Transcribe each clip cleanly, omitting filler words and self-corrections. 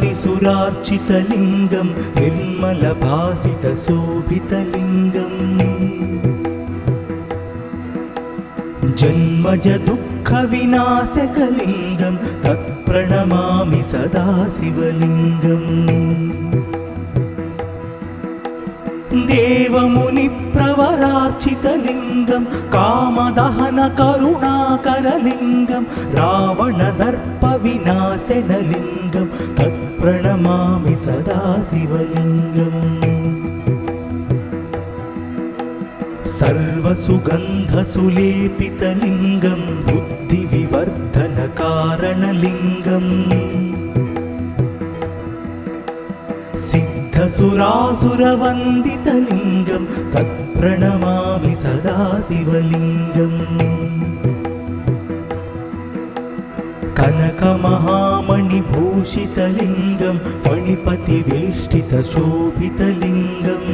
ब्रह्ममुरारिसुरार्चितलिङ्गं निर्मलभासितशोभितलिङ्गम् जन्मज दुःखविनाशकलिङ्गं तत्प्रणमामि सदा शिवलिङ्गम् देवमुनिप्रवरार्चितलिङ्गं कामदहनकरुणाकरलिङ्गं रावणदर्पविनाशनलिङ्गं तत्प्रणमामि सदा शिवलिङ्गम् सर्वसुगन्धसुलेपितलिङ्गं बुद्धिविवर्धनकारणलिङ्गम् सिद्धसुरासुरवन्दितलिङ्गं तत्प्रणमामि सदा शिवलिङ्गम् कनकमहामणिभूषितलिङ्गं फणिपतिवेष्टितशोभितलिङ्गम्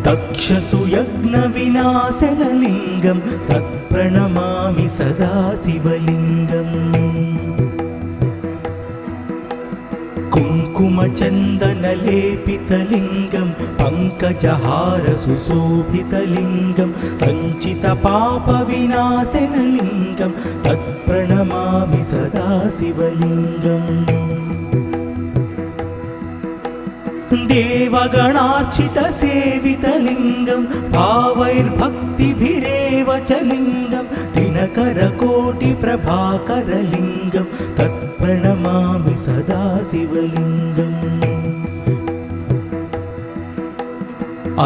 दक्षसुयज्ञविनाशनलिङ्गं तत्प्रणमामि सदा शिवलिङ्गम् कुङ्कुमचन्दनलेपितलिङ्गं पङ्कजहारसुशोभितलिङ्गं सञ्चितपापविनाशनलिङ्गं तत्प्रणमामि सदा शिवलिङ्गम् देवगणार्चितसेवितलिङ्गं भावैर्भक्तिभिरेव च लिङ्गं दिनकरकोटिप्रभाकरलिङ्गं तत्प्रणमामि सदा शिवलिङ्गम्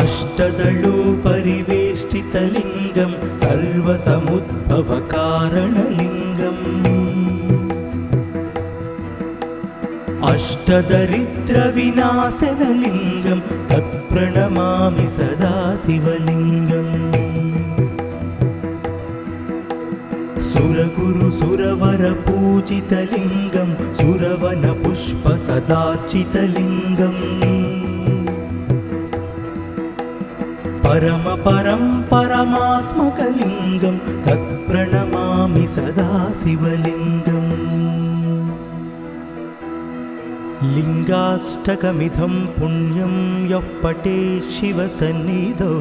अष्टदलोपरिवेष्टितलिङ्गं सर्वसमुद्भवकारणलिङ्गम् अष्टदरिद्रविनाशनलिङ्गं तत्प्रणमामि सदा शिवलिङ्गम् सुरगुरुसुरवरपूजितलिङ्गं सुरवनपुष्पसदार्चितलिङ्गम् परमात्मकलिङ्गं तत्प्रणमामि सदा शिवलिङ्गम् लिङ्गाष्टकमिदं पुण्यं यः पठेत् शिवसन्निधौ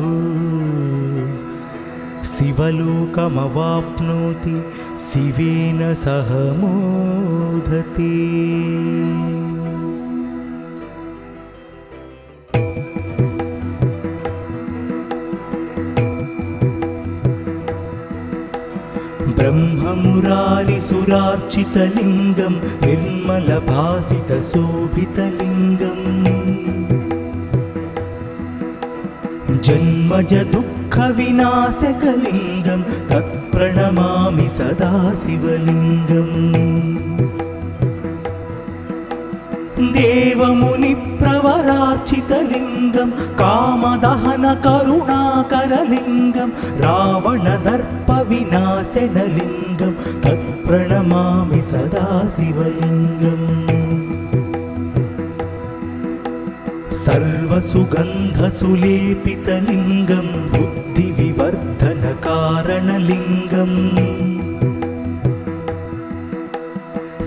शिवलोकमवाप्नोति शिवेन सह मोदते। ब्रह्ममुरारिसुरार्चितलिङ्गं निर्मलभासितशोभितलिङ्गम् जन्मज दुःखविनाशकलिङ्गं तत्प्रणमामि सदा शिवलिङ्गम् देवमुनिप्रवरार्चितलिङ्गं कामदहनकरुणाकरलिङ्गं रावणदर्पविनाशनलिङ्गं तत्प्रणमामि सदा शिवलिङ्गम् सर्वसुगन्धसुलेपितलिङ्गं बुद्धिविवर्धनकारणलिङ्गम्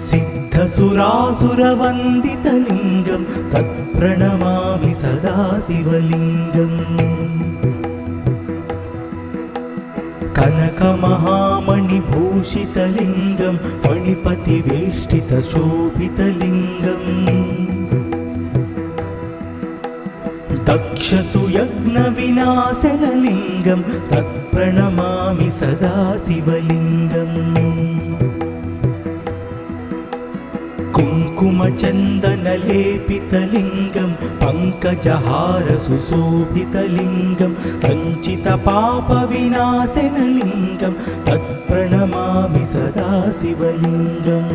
सिद्धसुरासुरवन्दितलिङ्गं तत्प्रणमामि सदा शिवलिङ्गम् कनकमहामणिभूषितलिङ्गं फणिपतिवेष्टितशोभितलिङ्गम् दक्षसुयज्ञविनाशनलिङ्गं तत्प्रणमामि सदा शिवलिङ्गम् कुङ्कुमचन्दनलेपितलिङ्गं पङ्कजहारसुशोभितलिङ्गं सञ्चितपापविनाशनलिङ्गं तत्प्रणमामि सदा शिवलिङ्गम्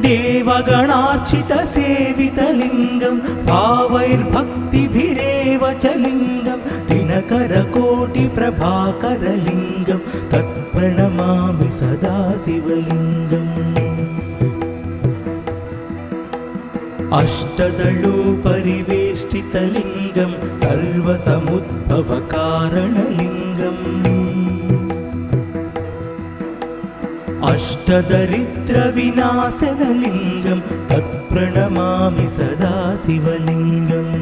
देवगणार्चितसेवितलिङ्गं भावैर्भक्तिभिरेव च लिङ्गं दिनकरकोटिप्रभाकरलिङ्गं तत्प्रणमामि सदा शिवलिङ्गम् अष्टदलोपरिवेष्टितलिङ्गं सर्वसमुद्भवकारणलिङ्गम् अष्टदरिद्रविनाशनलिङ्गं तत्प्रणमामि सदा शिवलिङ्गम्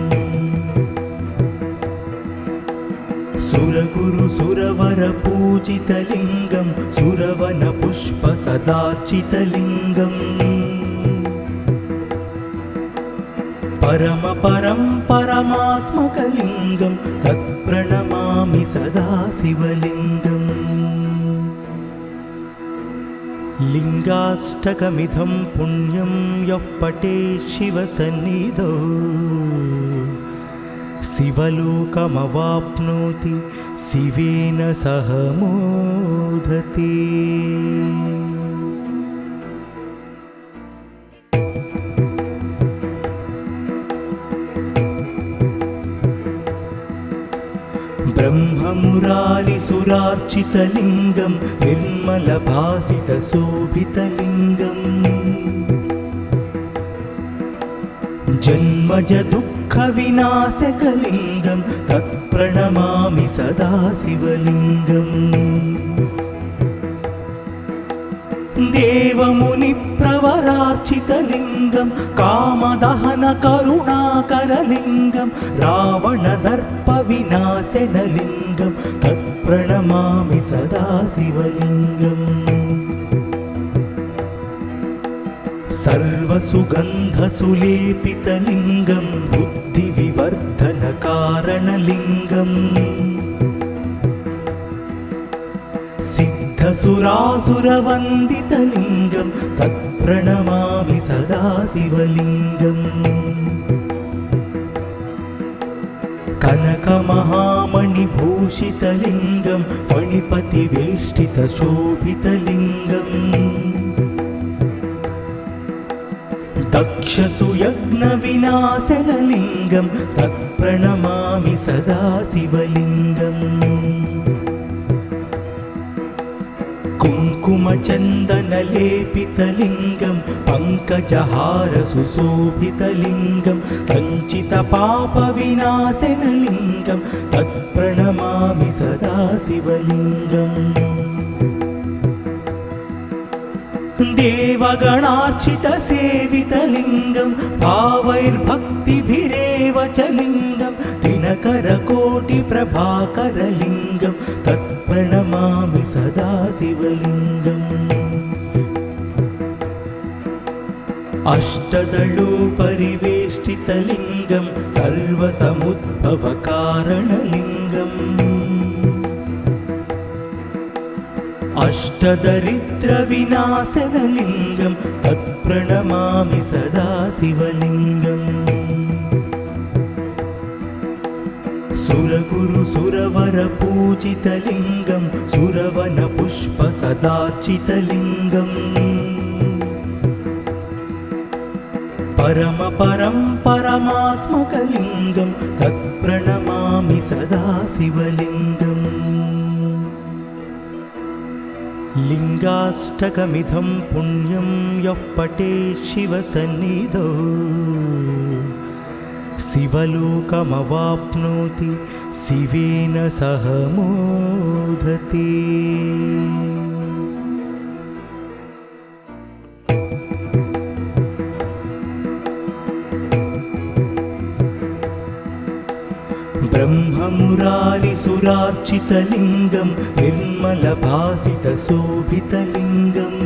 सुरगुरु सुरवरपूजितलिङ्गं सुरवनपुष्पसदार्चितलिङ्गम् परमपरं परमात्मकलिङ्गं तत्प्रणमामि सदा शिवलिङ्गम् लिङ्गाष्टकमिदं पुण्यं यः पठेत् शिवसन्निधौ शिवलोकमवाप्नोति शिवेन सह मोदते। ब्रह्ममुरारिसुरार्चितलिङ्गं निर्मलभासितशोभितलिङ्गम् जन्मजदुःखविनाशकलिङ्गं तत्प्रणमामि सदा शिवलिङ्गम् देवमुनिप्रवरार्चितलिङ्गं कामदहनकरुणाकरलिङ्गं रावणदर्पविनाशनलिङ्गं तत्प्रणमामि सदा शिवलिङ्गम् सर्वसुगन्धसुलेपितलिङ्गं बुद्धिविवर्धनकारणलिङ्गम् सिद्धसुरासुरवन्दितलिङ्गं तत्प्रणमामि सदा शिवलिङ्गम् कनकमहामणिभूषितलिङ्गं फणिपतिवेष्टितशोभितलिङ्गम् दक्षसुयज्ञविनाशनलिङ्गं तत्प्रणमामि सदा शिवलिङ्गम् कुङ्कुमचन्दनलेपितलिङ्गं पङ्कजहारसुशोभितलिङ्गं सञ्चितपापविनाशनलिङ्गं तत्प्रणमामि सदा शिवलिङ्गम् देवगणार्चितसेवितलिङ्गं भावैर्भक्तिभिरेव च लिङ्गं दिनकरकोटिप्रभाकरलिङ्गं तत्प्रणमामि सदा शिवलिङ्गम् अष्टदलोपरिवेष्टितलिङ्गं सर्वसमुद्भवकारणलिङ्गम् अष्टदरिद्रविनाशनलिङ्गं तत्प्रणमामि सदा शिवलिङ्गम् सुरगुरु सुरवरपूजितलिङ्गं सुरवनपुष्पसदार्चितलिङ्गम् परमपरं परमात्मकलिङ्गं तत्प्रणमामि सदा शिवलिङ्गम् लिङ्गाष्टकमिदं पुण्यं यः पठेत् शिवसन्निधौ शिवलोकमवाप्नोति शिवेन सह मोदते। ब्रह्ममुरारिसुरार्चितलिङ्गं निर्मलभासितशोभितलिङ्गम्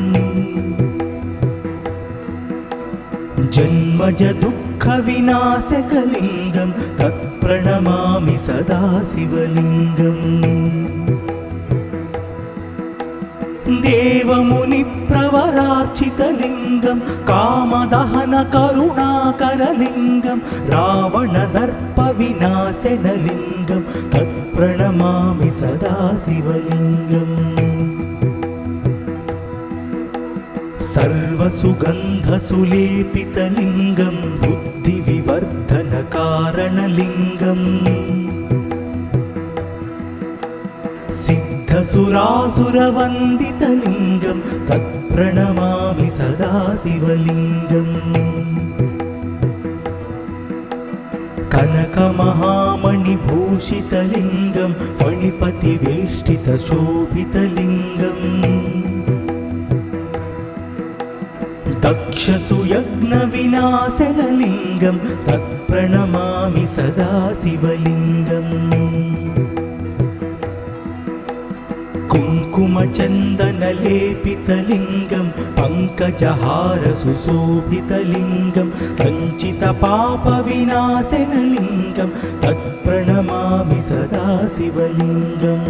जन्मजदुःखविनाशकलिङ्गं तत्प्रणमामि सदा शिवलिङ्गम् देवमुनिप्रवरार्चितलिङ्गं कामदहनकरुणाकरलिङ्गं रावणदर्पविनाशनलिङ्गं तत्प्रणमामि सदा शिवलिङ्गम् सर्वसुगन्धसुलेपितलिङ्गं बुद्धिविवर्धनकारणलिङ्गम् सिद्धसुरासुरवन्दितलिङ्गं तत्प्रणमामि सदा शिवलिङ्गम् कनकमहामणिभूषितलिङ्गं फणिपतिवेष्टितशोभितलिङ्गम् दक्षसुयज्ञविनाशनलिङ्गं तत्प्रणमामि सदा शिवलिङ्गम् कुङ्कुमचन्दनलेपितलिङ्गं पङ्कजहारसुशोभितलिङ्गं सञ्चितपापविनाशनलिङ्गं तत्प्रणमामि सदा शिवलिङ्गम्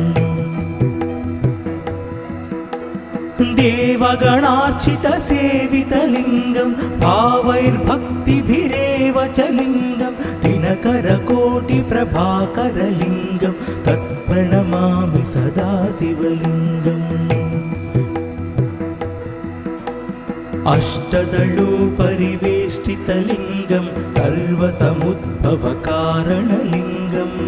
देवगणार्चितसेवितलिङ्गं भावैर्भक्तिभिरेव च लिङ्गं दिनकरकोटिप्रभाकरलिङ्गं तत्प्रणमामि सदा शिवलिङ्गम् अष्टदलोपरिवेष्टितलिङ्गं सर्वसमुद्भवकारणलिङ्गम्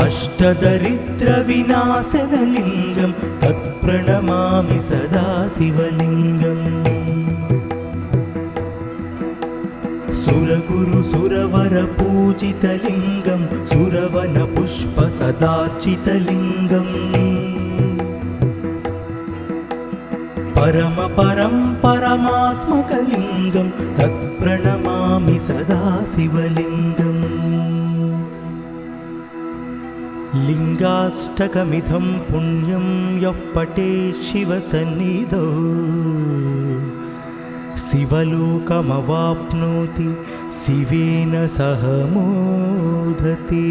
अष्टदरिद्रविनाशनलिङ्गं तत्प्रणमामि सदा शिवलिङ्गम् सुरगुरुसुरवरपूजितलिङ्गं सुरवनपुष्पसदार्चितलिङ्गम् परमपरं परमात्मकलिङ्गं तत्प्रणमामि सदा शिवलिङ्गम् लिङ्गाष्टकमिदं पुण्यं यः पठेत् शिवसन्निधौ शिवलोकमवाप्नोति शिवेन सह मोदते।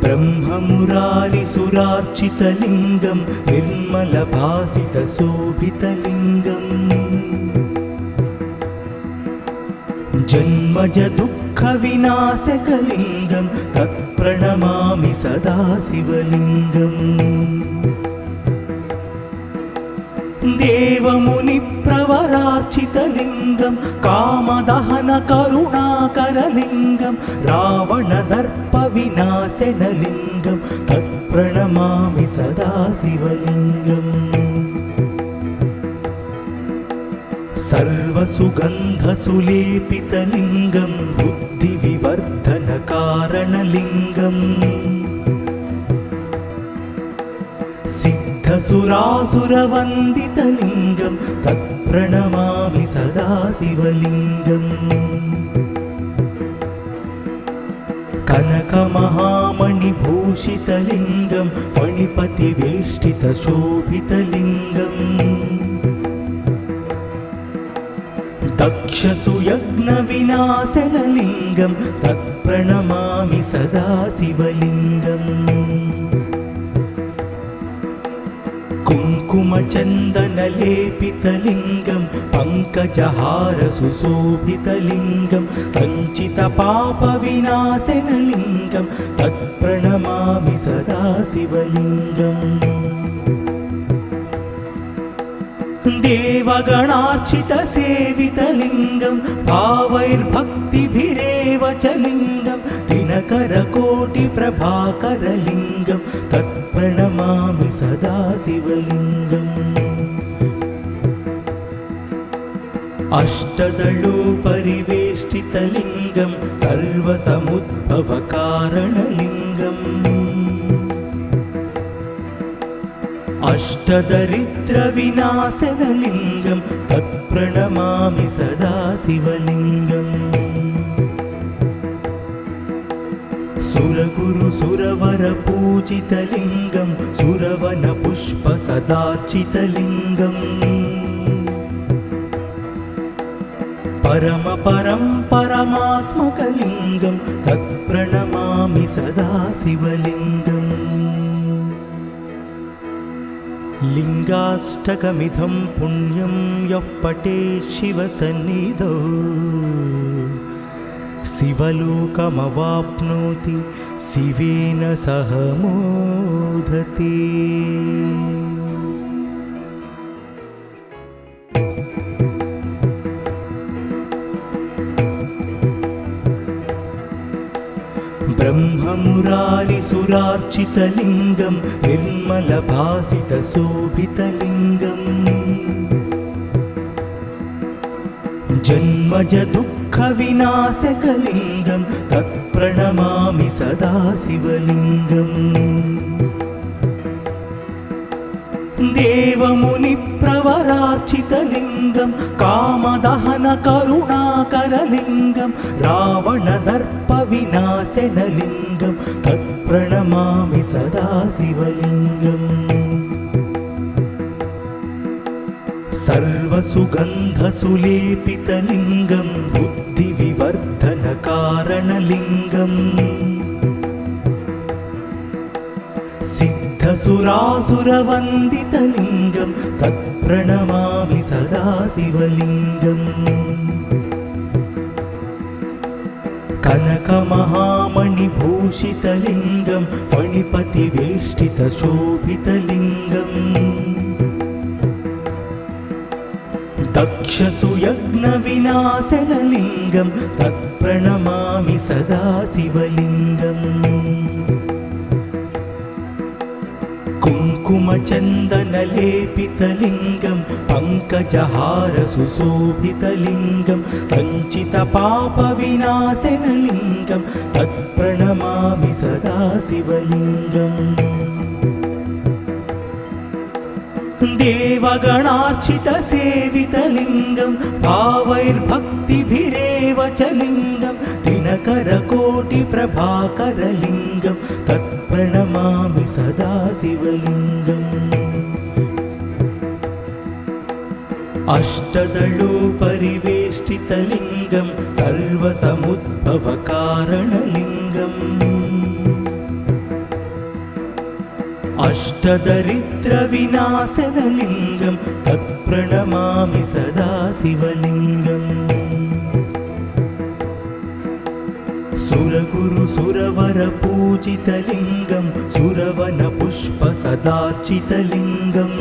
ब्रह्ममुरारिसुरार्चितलिङ्गं निर्मलभासितशोभितलिङ्गम् जन्मजदुःखविनाशकलिङ्गं तत्प्रणमामि सदा शिवलिङ्गम् देवमुनिप्रवरार्चितलिङ्गं कामदहनकरुणाकरलिङ्गं रावणदर्पविनाशनलिङ्गं तत्प्रणमामि सदा शिवलिङ्गम् सर्वसुगन्धसुलेपितलिङ्गं बुद्धिविवर्धनकारणलिङ्गम् सिद्धसुरासुरवन्दितलिङ्गं तत्प्रणमामि सदा शिवलिङ्गम् कनकमहामणिभूषितलिङ्गं फणिपतिवेष्टितशोभितलिङ्गम् दक्षसुयज्ञविनाशनलिङ्गं तत्प्रणमामि सदा शिवलिङ्गम् कुङ्कुमचन्दनलेपितलिङ्गं पङ्कजहारसुशोभितलिङ्गं सञ्चितपापविनाशनलिङ्गं तत्प्रणमामि सदा शिवलिङ्गम् देवगणार्चितसेवितलिङ्गं भावैर्भक्तिभिरेव च लिङ्गं दिनकरकोटिप्रभाकरलिङ्गं तत्प्रणमामि सदा शिवलिङ्गम् अष्टदलोपरिवेष्टितलिङ्गं सर्वसमुद्भवकारणलिङ्गम् अष्टदरिद्रविनाशनलिङ्गं तत्प्रणमामि सदा शिवलिङ्गम् सुरगुरुसुरवरपूजितलिङ्गं सुरवनपुष्पसदार्चितलिङ्गम् परमपरं परमात्मकलिङ्गं तत्प्रणमामि सदा शिवलिङ्गम् लिङ्गाष्टकमिदं पुण्यं यः पठेत् शिवसन्निधौ शिवलोकमवाप्नोति शिवेन सह मोदते। ब्रह्ममुरारिसुरार्चितलिङ्गं निर्मलभासितशोभितलिङ्गम् जन्मजदुःख दुःखविनाशकलिङ्गं तत्प्रणमामि सदा शिवलिङ्गम् देवमुनिप्रवरार्चितलिङ्गं कामदहनकरुणाकरलिङ्गं रावणदर्पविनाशनलिङ्गं तत्प्रणमामि सदा शिवलिङ्गम् सर्वसुगन्धसुलेपितलिङ्गं बुद्धिविवर्धनकारणलिङ्गम् सिद्धसुरासुरवन्दितलिङ्गं तत्प्रणमामि सदा शिवलिङ्गम् कनकमहामणिभूषितलिङ्गं फणिपतिवेष्टितशोभितलिङ्गम् दक्षसुयज्ञविनाशनलिङ्गं तत्प्रणमामि सदा शिवलिङ्गम् कुङ्कुमचन्दनलेपितलिङ्गं पङ्कजहारसुशोभितलिङ्गं सञ्चितपापविनाशनलिङ्गं तत्प्रणमामि सदा शिवलिङ्गम् देवगणार्चितसेवितलिङ्गं भावैर्भक्तिभिरेव च लिङ्गं दिनकरकोटिप्रभाकरलिङ्गं तत्प्रणमामि सदा शिवलिङ्गम् अष्टदलोपरिवेष्टितलिङ्गं सर्वसमुद्भवकारणलिङ्गम् अष्टदरिद्रविनाशनलिङ्गं तत्प्रणमामि सदा शिवलिङ्गम् सुरगुरुसुरवरपूजितलिङ्गं सुरवनपुष्पसदार्चितलिङ्गम्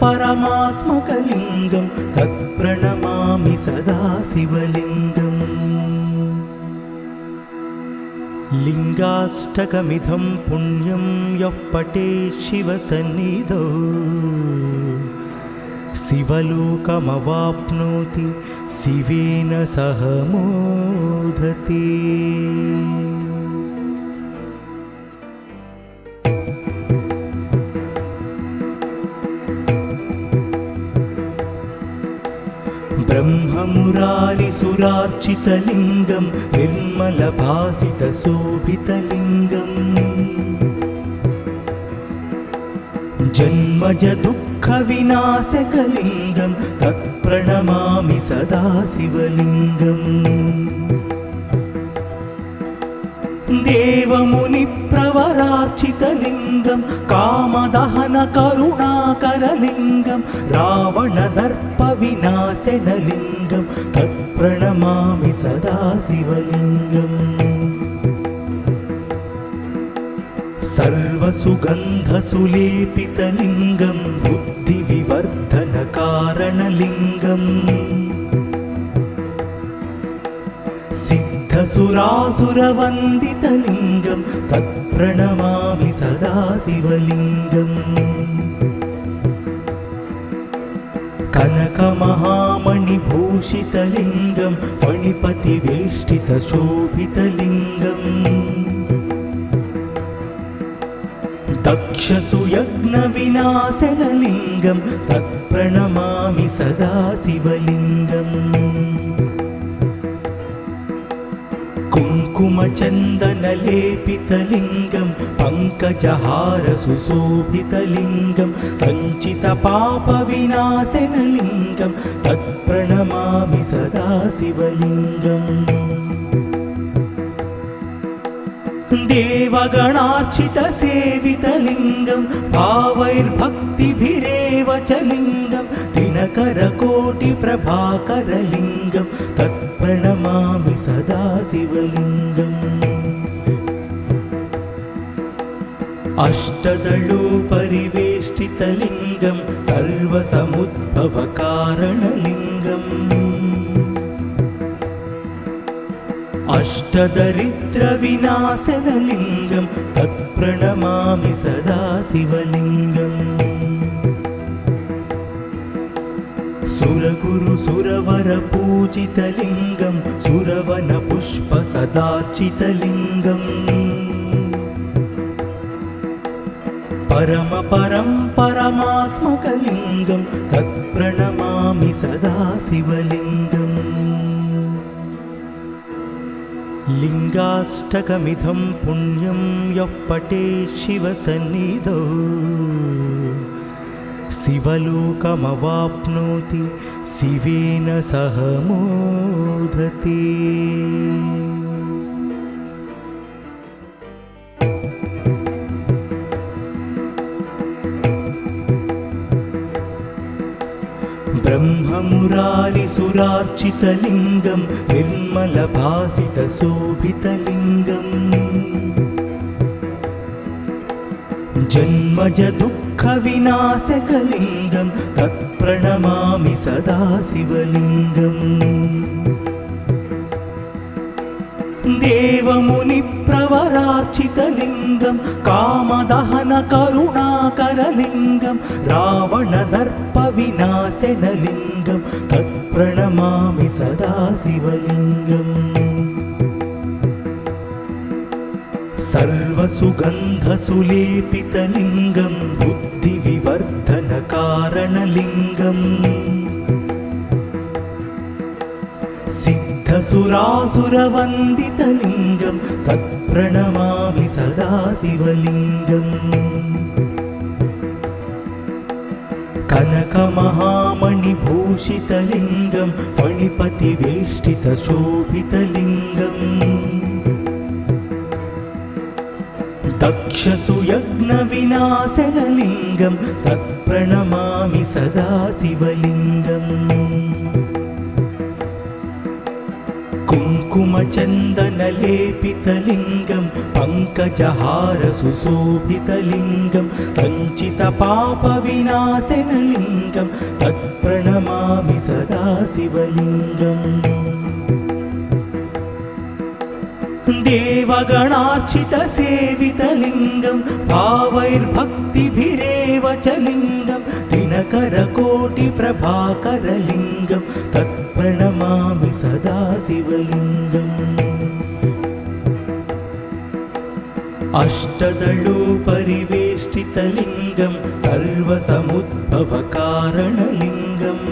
परमात्मकलिङ्गं तत्प्रणमामि सदा शिवलिङ्गम् लिङ्गाष्टकमिदं पुण्यं यः पठेत् शिवसन्निधौ शिवलोकमवाप्नोति शिवेन सह मोदते। ब्रह्ममुरारिसुरार्चितलिङ्गं निर्मलभासितशोभितलिङ्गम् जन्मजदुःखविनाशकलिङ्गं तत्प्रणमामि सदा शिवलिङ्गम् देवमुनिप्रवरार्चितलिङ्गं कामदहनकरुणाकरलिङ्गं रावणदर्पविनाशनलिङ्गं तत्प्रणमामि सदा शिवलिङ्गम् सर्वसुगन्धसुलेपितलिङ्गं बुद्धिविवर्धनकारणलिङ्गम् सिद्धसुरासुरवन्दितलिङ्गं तत्प्रणमामि सदा शिवलिङ्गम् कनकमहामणिभूषितलिङ्गं फणिपतिवेष्टितशोभितलिङ्गम् दक्षसुयज्ञविनाशनलिङ्गं तत्प्रणमामि सदा शिवलिङ्गम् कुङ्कुमचन्दनलेपितलिङ्गं पङ्कजहारसुशोभितलिङ्गं सञ्चितपापविनाशनलिङ्गं तत्प्रणमामि सदा शिवलिङ्गम् देवगणार्चितसेवितलिङ्गं भावैर्भक्तिभिरेव च लिङ्गं दिनकरकोटिप्रभाकरलिङ्गं तत्प्रणमामि सदा शिवलिङ्गम् अष्टदलोपरिवेष्टितलिङ्गं सर्वसमुद्भवकारणलिङ्गम् अष्टदरिद्रविनाशनलिङ्गं तत्प्रणमामि सदा शिवलिङ्गम् सुरगुरु सुरवरपूजितलिङ्गं सुरवनपुष्पसदार्चितलिङ्गम् परमपरं परमात्मकलिङ्गं तत्प्रणमामि सदा शिवलिङ्गम् लिङ्गाष्टकमिदं पुण्यं यः पठेत् शिवसन्निधौ शिवलोकमवाप्नोति शिवेन सह मोदते। ब्रह्ममुरारिसुरार्चितलिङ्गं निर्मलभासितशोभितलिङ्गम् जन्मजदुःखविनाशकलिङ्गं तत्प्रणमामि सदा शिवलिङ्गम् देवमुनिप्रवरार्चितलिङ्गं कामदहनकरुणाकरलिङ्गं रावणदर्पविनाशनलिङ्गं तत्प्रणमामि सदा शिवलिङ्गम् सर्वसुगन्धसुलेपितलिङ्गं बुद्धिविवर्धनकारणलिङ्गम् सिद्धसुरासुरवन्दितलिङ्गं तत्प्रणमामि सदा शिवलिङ्गम् कनकमहामणिभूषितलिङ्गं फणिपतिवेष्टितशोभितलिङ्गम् दक्षसुयज्ञविनाशनलिङ्गं तत्प्रणमामि सदा शिवलिङ्गम् कुङ्कुमचन्दनलेपितलिङ्गं पङ्कजहारसुशोभितलिङ्गं सञ्चितपापविनाशनलिङ्गं तत्प्रणमामि सदा शिवलिङ्गम् देवगणार्चितसेवितलिङ्गं भावैर्भक्तिभिरेव च लिङ्गं दिनकरकोटिप्रभाकरलिङ्गं तत्प्रणमामि सदा शिवलिङ्गम् अष्टदलोपरिवेष्टितलिङ्गं सर्वसमुद्भवकारणलिङ्गम्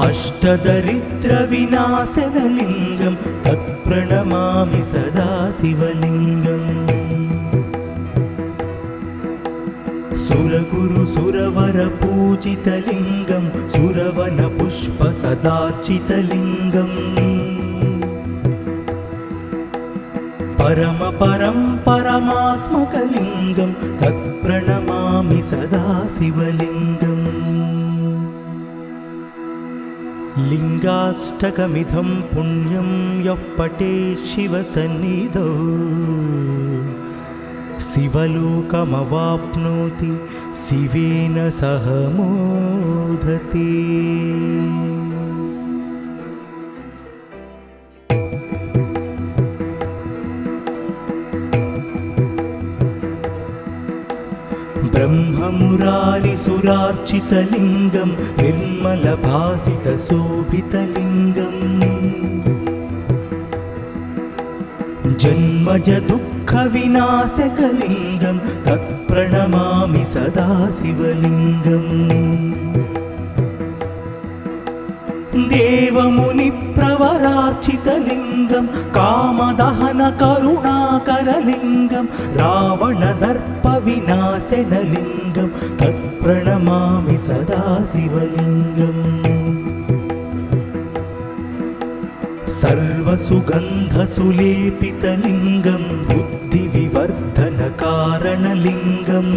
अष्टदरिद्रविनाशनलिङ्गं तत्प्रणमामि सदा शिवलिङ्गम् सुरगुरु सुरवरपूजितलिङ्गं सुरवनपुष्पसदार्चितलिङ्गम् परमपरं परमात्मकलिङ्गं तत्प्रणमामि सदा शिवलिङ्गम् लिङ्गाष्टकमिदं पुण्यं यः पठेत् शिवसन्निधौ शिवलोकमवाप्नोति शिवेन सह मोदते। ब्रह्ममुरारिसुरार्चितलिङ्गं निर्मलभासितशोभितलिङ्गम् जन्मजदुःखविनाशकलिङ्गं तत्प्रणमामि सदा शिवलिङ्गम् देवमुनिप्रवरार्चितलिङ्गं कामदहनकरुणाकरलिङ्गं रावणदर्पविनाशनलिङ्गं तत्प्रणमामि सदा शिवलिङ्गम् सर्वसुगन्धसुलेपितलिङ्गं बुद्धिविवर्धनकारणलिङ्गम्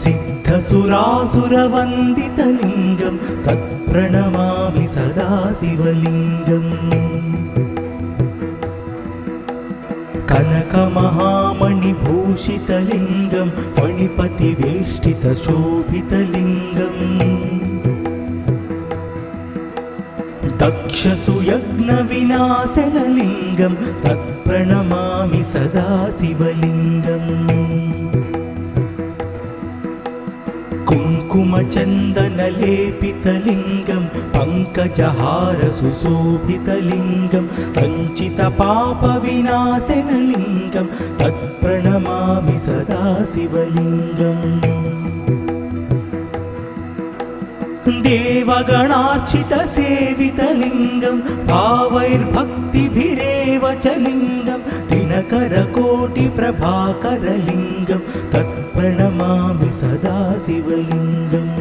सिद्धसुरासुरवन्दितलिङ्गं तत्प्रणमामि सदा शिवलिङ्गम् कनकमहामणिभूषितलिङ्गं फणिपतिवेष्टितशोभितलिङ्गम् दक्षसुयज्ञविनाशनलिङ्गं तत्प्रणमामि सदा शिवलिङ्गम् कुङ्कुमचन्दनलेपितलिङ्गं पङ्कजहारसुशोभितलिङ्गं सञ्चितपापविनाशनलिङ्गं तत्प्रणमामि सदा शिवलिङ्गम् देवगणार्चितसेवितलिङ्गं भावैर्भक्तिभिरेव च लिङ्गं दिनकरकोटिप्रभाकरलिङ्गं तत्प्रणमामि सदा शिवलिङ्गम्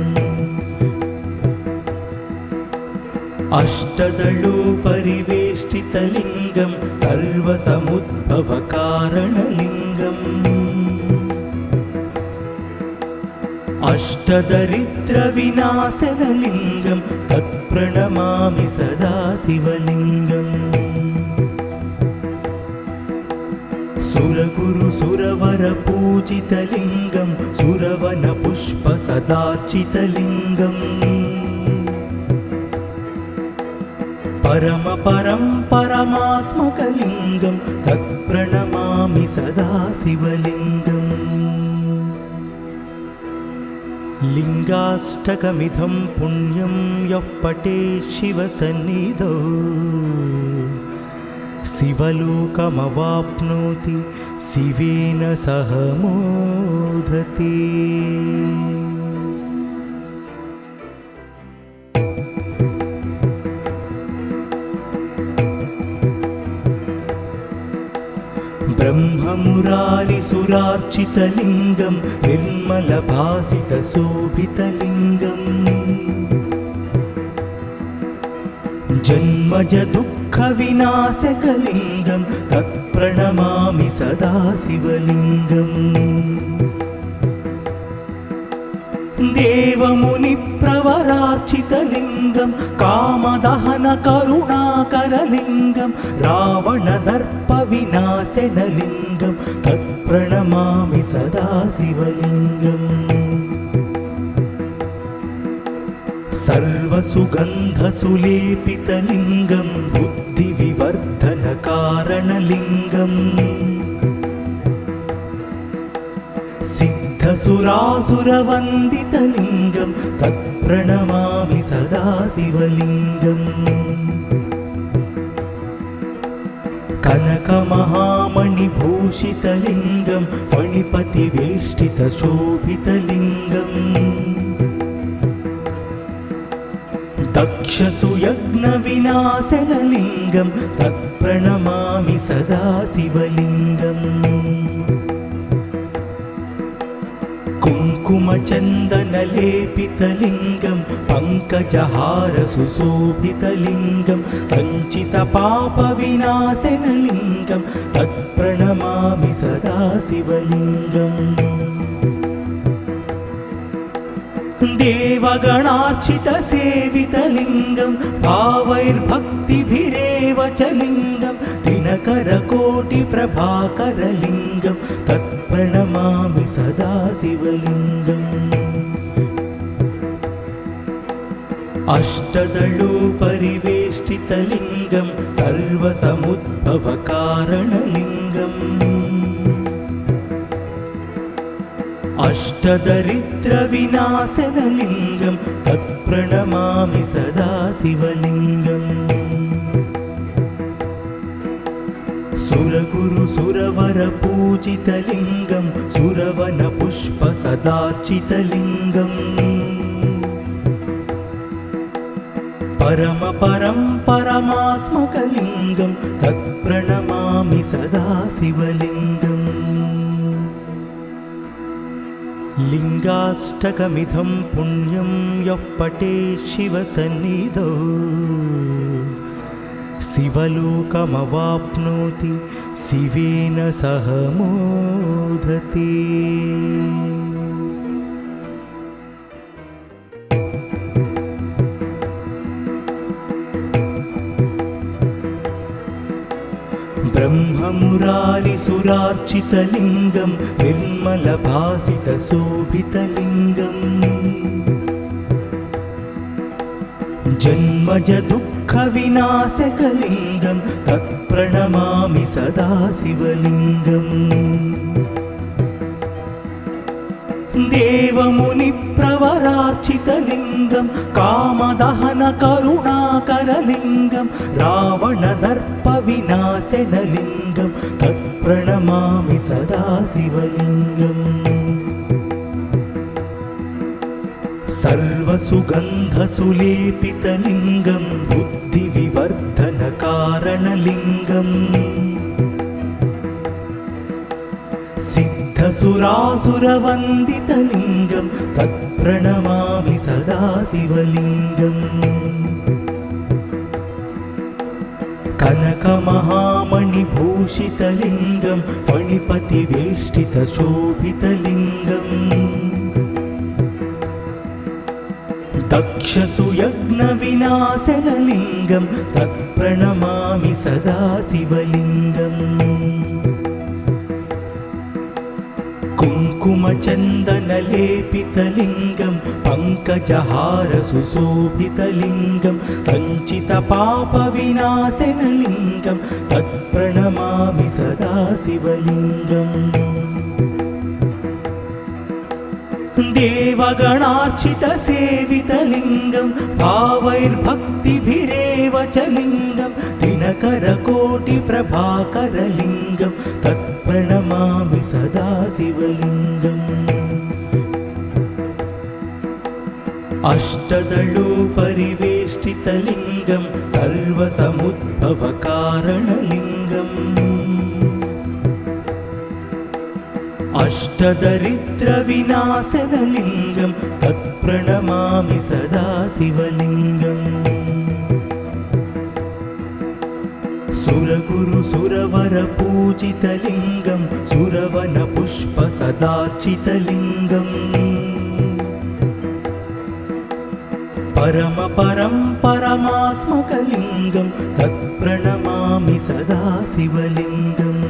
अष्टदलोपरिवेष्टितलिङ्गं सर्वसमुद्भवकारणलिङ्गम् अष्टदरिद्रविनाशनलिङ्गं तत्प्रणमामि सदा शिवलिङ्गम् सुरगुरुसुरवरपूजितलिङ्गं सुरवनपुष्पसदार्चितलिङ्गम् परमात्मकलिङ्गं तत्प्रणमामि सदा शिवलिङ्गम् लिङ्गाष्टकमिदं पुण्यं यः पठेत् शिवसन्निधौ शिवलोकमवाप्नोति शिवेन सह मोदते। ब्रह्ममुरारिसुरार्चितलिङ्गं निर्मलभासितशोभितलिङ्गम् जन्मजदुःखविनाशकलिङ्गं तत्प्रणमामि सदा शिवलिङ्गम् देवमुनिप्रवरार्चितलिङ्गं कामदहनकरुणाकरलिङ्गं रावणदर्पविनाशनलिङ्गं तत्प्रणमामि सदा शिवलिङ्गम् सर्वसुगन्धसुलेपितलिङ्गं बुद्धिविवर्धनकारणलिङ्गम् सिद्धसुरासुरवन्दितलिङ्गं तत्प्रणमामि सदा शिवलिङ्गम् कनकमहामणिभूषितलिङ्गं फणिपतिवेष्टितशोभितलिङ्गम् दक्षसुयज्ञविनाशनलिङ्गं तत्प्रणमामि सदा शिवलिङ्गम् कुङ्कुमचन्दनलेपितलिङ्गं पङ्कजहारसुशोभितलिङ्गं सञ्चितपापविनाशनलिङ्गं तत्प्रणमामि सदा शिवलिङ्गम् देवगणार्चितसेवितलिङ्गं भावैर्भक्तिभिरेव च लिङ्गं दिनकरकोटिप्रभाकरलिङ्गं तत्प्रणमामि सदा शिवलिङ्गम् अष्टदलोपरिवेष्टितलिङ्गं सर्वसमुद्भवकारणलिङ्गम् अष्टदरिद्रविनाशनलिङ्गं तत्प्रणमामि सदा शिवलिङ्गम् सुरगुरुसुरवरपूजितलिङ्गं सुरवनपुष्पसदार्चितलिङ्गम् परमात्मकलिङ्गं तत्प्रणमामि सदा शिवलिङ्गम् लिङ्गाष्टकमिदं पुण्यं यः पठेत् शिवसन्निधौ शिवलोकमवाप्नोति शिवेन सह मोदते। ब्रह्ममुरारिसुरार्चितलिङ्गं निर्मलभासितशोभितलिङ्गम् जन्मजदुःखविनाशकलिङ्गं तत्प्रणमामि सदा शिवलिङ्गम् देवमुनिप्रवरार्चितलिङ्गं कामदहनकरुणाकरलिङ्गं रावणदर्पविनाशनलिङ्गं तत्प्रणमामि सदा शिवलिङ्गम् सर्वसुगन्धसुलेपितलिङ्गं बुद्धिविवर्धनकारणलिङ्गम् सिद्धसुरासुरवन्दितलिङ्गं तत्प्रणमामि सदा शिवलिङ्गम् कनकमहामणिभूषितलिङ्गं फणिपतिवेष्टितशोभितलिङ्गम् दक्षसुयज्ञविनाशनलिङ्गं तत्प्रणमामि सदा शिवलिङ्गम् कुङ्कुमचन्दनलेपितलिङ्गं पङ्कजहारसुशोभितलिङ्गं सञ्चितपापविनाशनलिङ्गं तत्प्रणमामि सदा शिवलिङ्गम् देवगणार्चितसेवितलिङ्गं भावैर्भक्तिभिरेव च लिङ्गं दिनकरकोटिप्रभाकरलिङ्गं तत्प्रणमामि सदा शिवलिङ्गम् अष्टदलोपरिवेष्टितलिङ्गं सर्वसमुद्भवकारणलिङ्गम् अष्टदरिद्रविनाशनलिङ्गं तत्प्रणमामि सदा शिवलिङ्गम् सुरगुरुसुरवरपूजितलिङ्गं सुरवनपुष्पसदार्चितलिङ्गम् परमात्मकलिङ्गं तत्प्रणमामि सदा शिवलिङ्गम्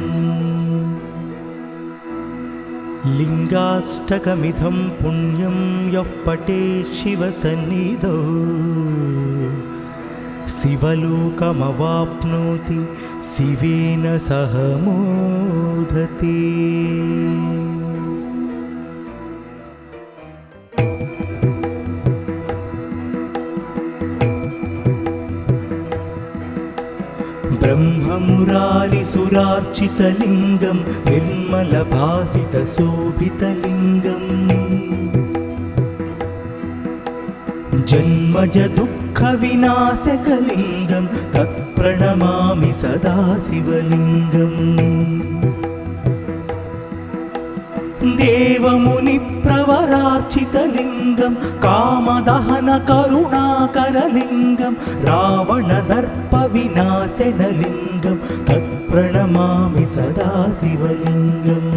लिङ्गाष्टकमिदं पुण्यं यः पठेत् शिवसन्निधौ शिवलोकमवाप्नोति शिवेन सह मोदते। ब्रह्ममुरारिसुरार्चितलिङ्गं निर्मलभासितशोभितलिङ्गम् जन्मजदुःखविनाशकलिङ्गं तत्प्रणमामि सदा शिवलिङ्गम् देवमुनिप्रवरार्चितलिङ्गं कामदहनकरुणाकरलिङ्गं रावणदर्पविनाशनलिङ्गं तत्प्रणमामि सदा शिवलिङ्गम्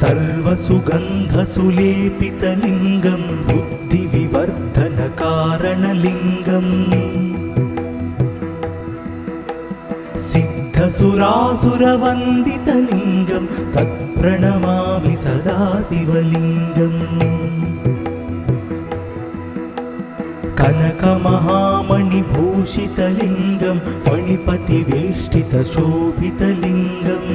सर्वसुगन्धसुलेपितलिङ्गं बुद्धिविवर्धनकारणलिङ्गम् सिद्धसुरासुरवन्दितलिङ्गं तत्प्रणमामि सदा शिवलिङ्गम् कनकमहामणिभूषितलिङ्गं फणिपतिवेष्टितशोभितलिङ्गम्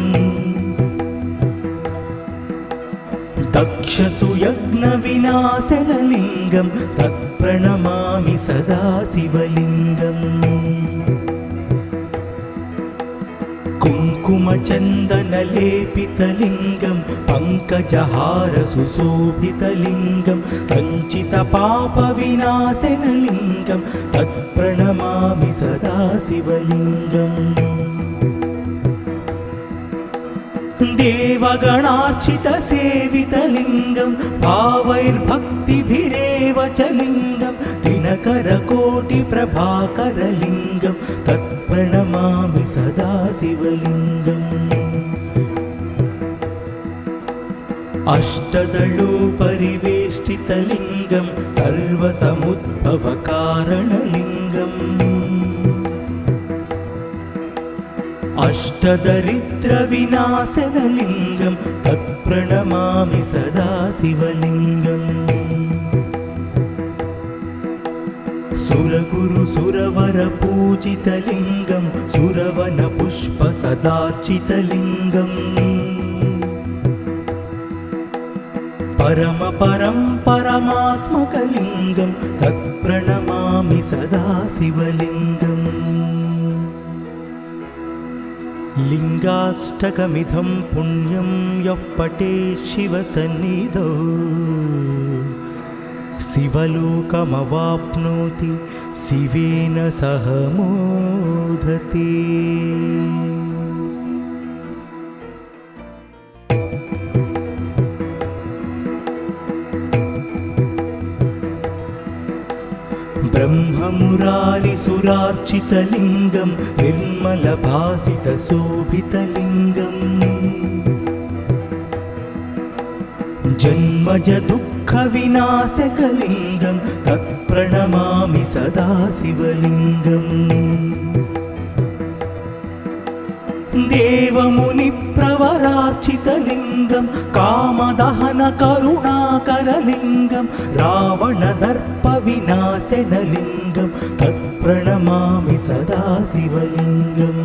दक्षसुयज्ञविनाशनलिङ्गं तत्प्रणमामि सदा शिवलिङ्गम् कुङ्कुमचन्दनलेपितलिङ्गं पङ्कजहारसुशोभितलिङ्गं सञ्चितपापविनाशनलिङ्गं तत्प्रणमामि सदा शिवलिङ्गम् देवगणार्चितसेवितलिङ्गं भावैर्भक्तिभिरेव च लिङ्गं दिनकरकोटिप्रभाकरलिङ्गं तत्प्रणमामि सदा शिवलिङ्गम् अष्टदलोपरिवेष्टितलिङ्गं सर्वसमुद्भवकारणलिङ्गम् अष्टदरिद्रविनाशनलिङ्गं तत्प्रणमामि सदा शिवलिङ्गम् सुरगुरुसुरवरपूजितलिङ्गं सुरवनपुष्पसदार्चितलिङ्गम् परमपरं परमात्मकलिङ्गं तत्प्रणमामि सदा शिवलिङ्गम् लिङ्गाष्टकमिदं पुण्यं यः पठेत् शिवसन्निधौ शिवलोकमवाप्नोति शिवेन सह मोदते। ब्रह्ममुरारिसुरार्चितलिङ्गं निर्मलभासितशोभितलिङ्गम् जन्मजदुःखविनाशकलिङ्गं तत्प्रणमामि सदा शिवलिङ्गम् देवमुनिप्रवरार्चितलिङ्गं कामदहनकरुणाकरलिङ्गं रावणदर्पविनाशनलिङ्गं तत्प्रणमामि सदा शिवलिङ्गम्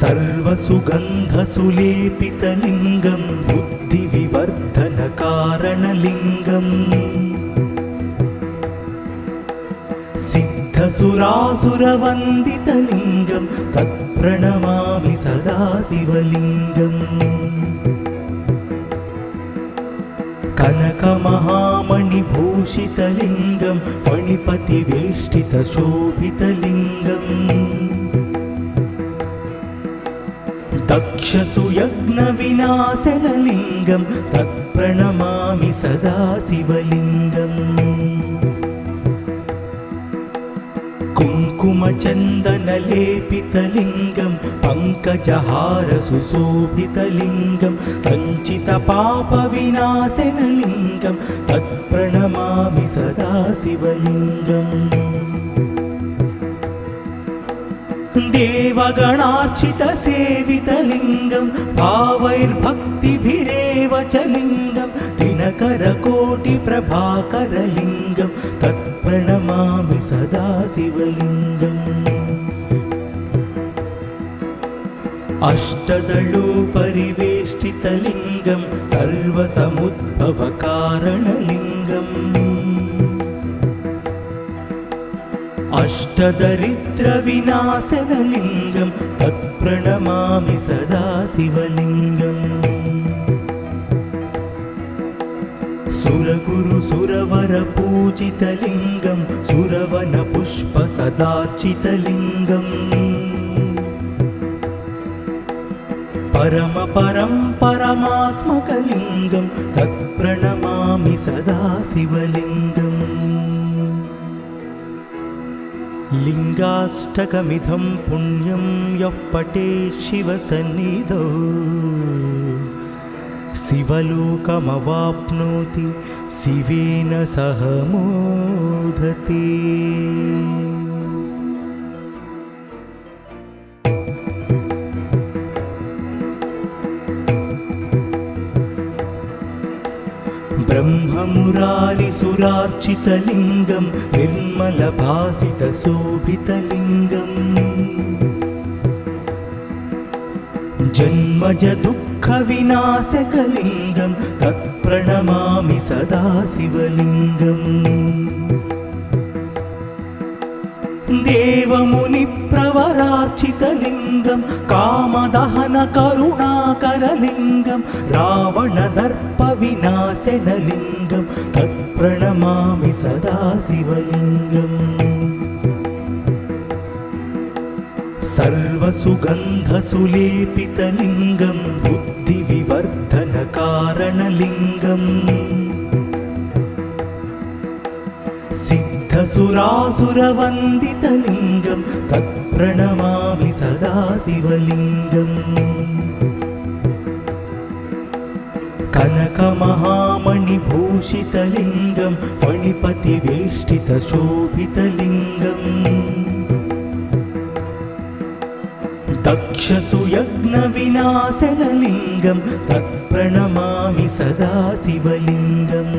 सर्वसुगन्धसुलेपितलिङ्गं बुद्धिविवर्धनकारणलिङ्गम् सिद्धसुरासुरवन्दितलिङ्गं तत्प्रणमामि सदा शिवलिङ्गम् कनकमहामणिभूषितलिङ्गं फणिपतिवेष्टितशोभितलिङ्गम् दक्षसुयज्ञविनाशनलिङ्गं तत्प्रणमामि सदा शिवलिङ्गम् कुङ्कुमचन्दनलेपितलिङ्गं पङ्कजहारसुशोभितलिङ्गं सञ्चितपापविनाशनलिङ्गं तत्प्रणमामि सदा शिवलिङ्गम् देवगणार्चितसेवितलिङ्गं भावैर्भक्तिभिरेव च लिङ्गं दिनकरकोटिप्रभाकरलिङ्गं तत्प्रणमामि सदा शिवलिङ्गम् अष्टदलोपरिवेष्टितलिङ्गं सर्वसमुद्भवकारणलिङ्गम् अष्टदरिद्रविनाशनलिङ्गं तत्प्रणमामि सदा शिवलिङ्गम् सुरगुरुसुरवरपूजितलिङ्गं सुरवनपुष्पसदार्चितलिङ्गम् परमपरं परमात्मकलिङ्गं तत्प्रणमामि सदा शिवलिङ्गम् लिङ्गाष्टकमिदं पुण्यं यः पठेत् शिवसन्निधौ शिवलोकमवाप्नोति शिवेन सह मोदते। ब्रह्ममुरारिसुरार्चितलिङ्गं निर्मलभासितशोभितलिङ्गम् जन्मजदुःखविनाशकलिङ्गं तत्प्रणमामि सदा शिवलिङ्गम् देवमुनिप्रवरार्चितलिङ्गं कामदहनकरुणाकरलिङ्गं रावणदर्पविनाशनलिङ्गं तत्प्रणमामि सदा शिवलिङ्गम् सर्वसुगन्धसुलेपितलिङ्गं बुद्धिविवर्धनकारणलिङ्गम् सिद्धसुरासुरवन्दितलिङ्गं तत्प्रणमामि सदा शिवलिङ्गम् कनकमहामणिभूषितलिङ्गं फणिपतिवेष्टितशोभितलिङ्गम् दक्षसुयज्ञविनाशनलिङ्गं तत्प्रणमामि सदा शिवलिङ्गम्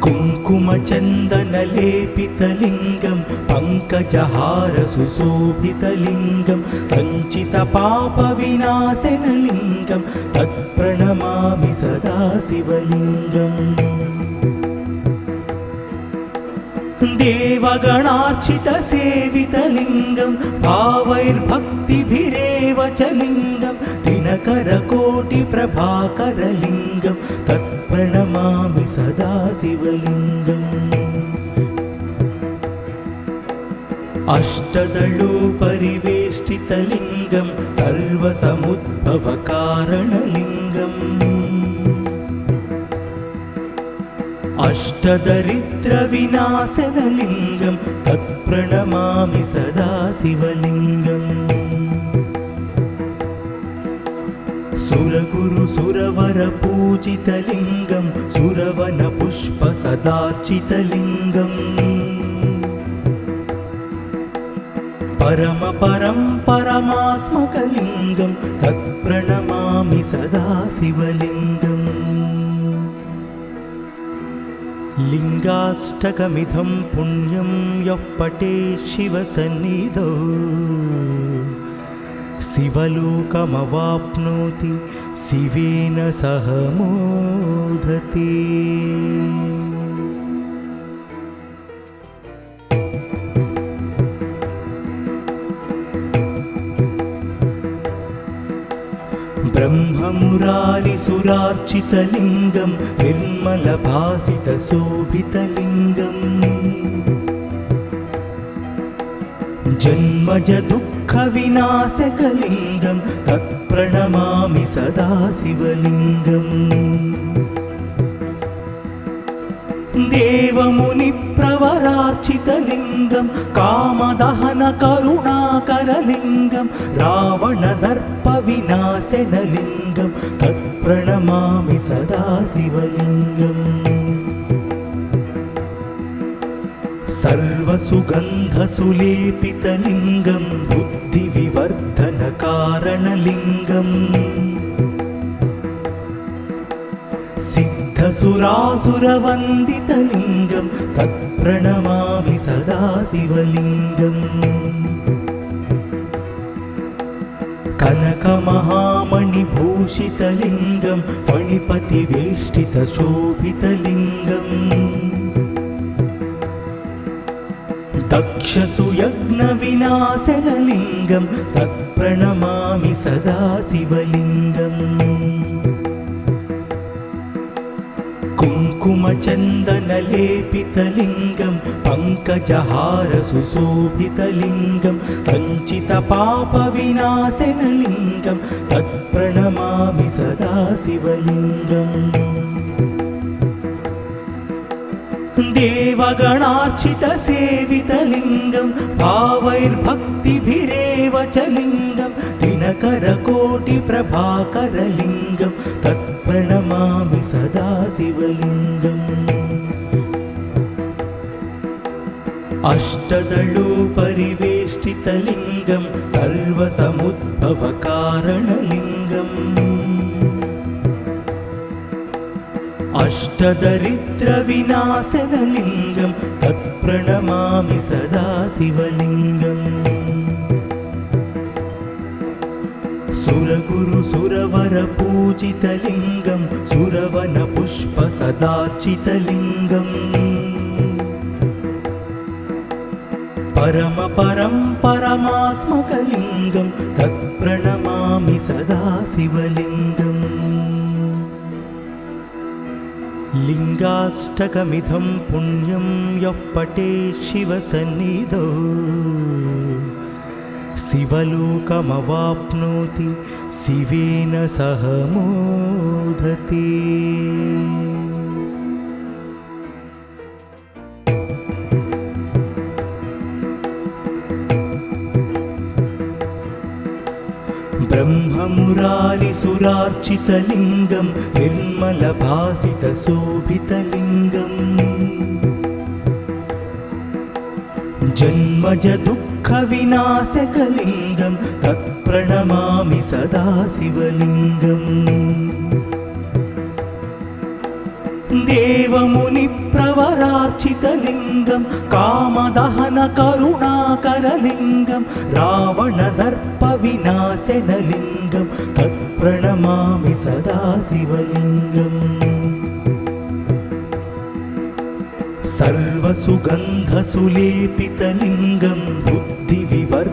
कुङ्कुमचन्दनलेपितलिङ्गं पङ्कजहार सुशोभितलिङ्गं सञ्चितपापविनाशनलिङ्गं तत्प्रणमामि सदा शिवलिङ्गम् देवगणार्चितसेवितलिङ्गं भावैर्भक्तिभिरेव च लिङ्गं दिनकरकोटिप्रभाकरलिङ्गं तत्प्रणमामि सदा शिवलिङ्गम् अष्टदलोपरिवेष्टितलिङ्गं सर्वसमुद्भवकारणलिङ्गम् अष्टदरिद्रविनाशनलिङ्गं तत्प्रणमामि सदा शिवलिङ्गम् सुरगुरुसुरवरपूजितलिङ्गं सुरवनपुष्पसदार्चितलिङ्गम् परमपरं परमात्मकलिङ्गं तत्प्रणमामि सदा शिवलिङ्गम् लिङ्गाष्टकमिदं पुण्यं यः पठेत् शिवसन्निधौ शिवलोकमवाप्नोति शिवेन सह मोदते। ब्रह्ममुरारिसुरार्चितलिङ्गं निर्मलभासितशोभितलिङ्गम् जन्मजदुःखविनाशकलिङ्गं तत्प्रणमामि सदा शिवलिङ्गम् देवमुनिप्रवरार्चितलिङ्गं कामदहनकरुणाकरलिङ्गं रावणदर्पविनाशनलिङ्गं तत्प्रणमामि सदा शिवलिङ्गम् सर्वसुगन्धसुलेपितलिङ्गं बुद्धिविवर्धनकारणलिङ्गम् सिद्धसुरासुरवन्दितलिङ्गं तत्प्रणमामि सदा शिवलिङ्गम् कनकमहामणिभूषितलिङ्गं फणिपतिवेष्टितशोभितलिङ्गम् दक्षसुयज्ञविनाशनलिङ्गं तत्प्रणमामि सदा शिवलिङ्गम् कुङ्कुमचन्दनलेपितलिङ्गं पङ्कजहार सुशोभितलिङ्गं सञ्चितपापविनाशनलिङ्गं तत्प्रणमामि सदा शिवलिङ्गम् देवगणार्चितसेवितलिङ्गं भावैर्भक्तिभिरेव च लिङ्गं दिनकरकोटिप्रभाकरलिङ्गं तत्प्रणमामि सदा शिवलिङ्गम् अष्टदलोपरिवेष्टितलिङ्गं सर्वसमुद्भवकारणलिङ्गम् अष्टदरिद्रविनाशनलिङ्गं तत्प्रणमामि सदा शिवलिङ्गम् सुरगुरुसुरवरपूजितलिङ्गं सुरवनपुष्पसदार्चितलिङ्गम् परमपरं परमात्मकलिङ्गं तत्प्रणमामि सदा शिवलिङ्गम् लिङ्गाष्टकमिदं पुण्यं यः पठेत् शिवसन्निधौ शिवलोकमवाप्नोति शिवेन सह मोदते। ब्रह्ममुरारिसुरार्चितलिङ्गं निर्मलभासितशोभितलिङ्गम् जन्मजदुःखविनाशकलिङ्गं तत्प्रणमामि सदा शिवलिङ्गम् देवमुनिप्रवरार्चितलिङ्गं कामदहनकरुणाकरलिङ्गं रावणदर्पविनाशनलिङ्गं तत्प्रणमामि सदा शिवलिङ्गम् सर्वसुगन्धसुलेपितलिङ्गं बुद्धिविवर्धकलिङ्गं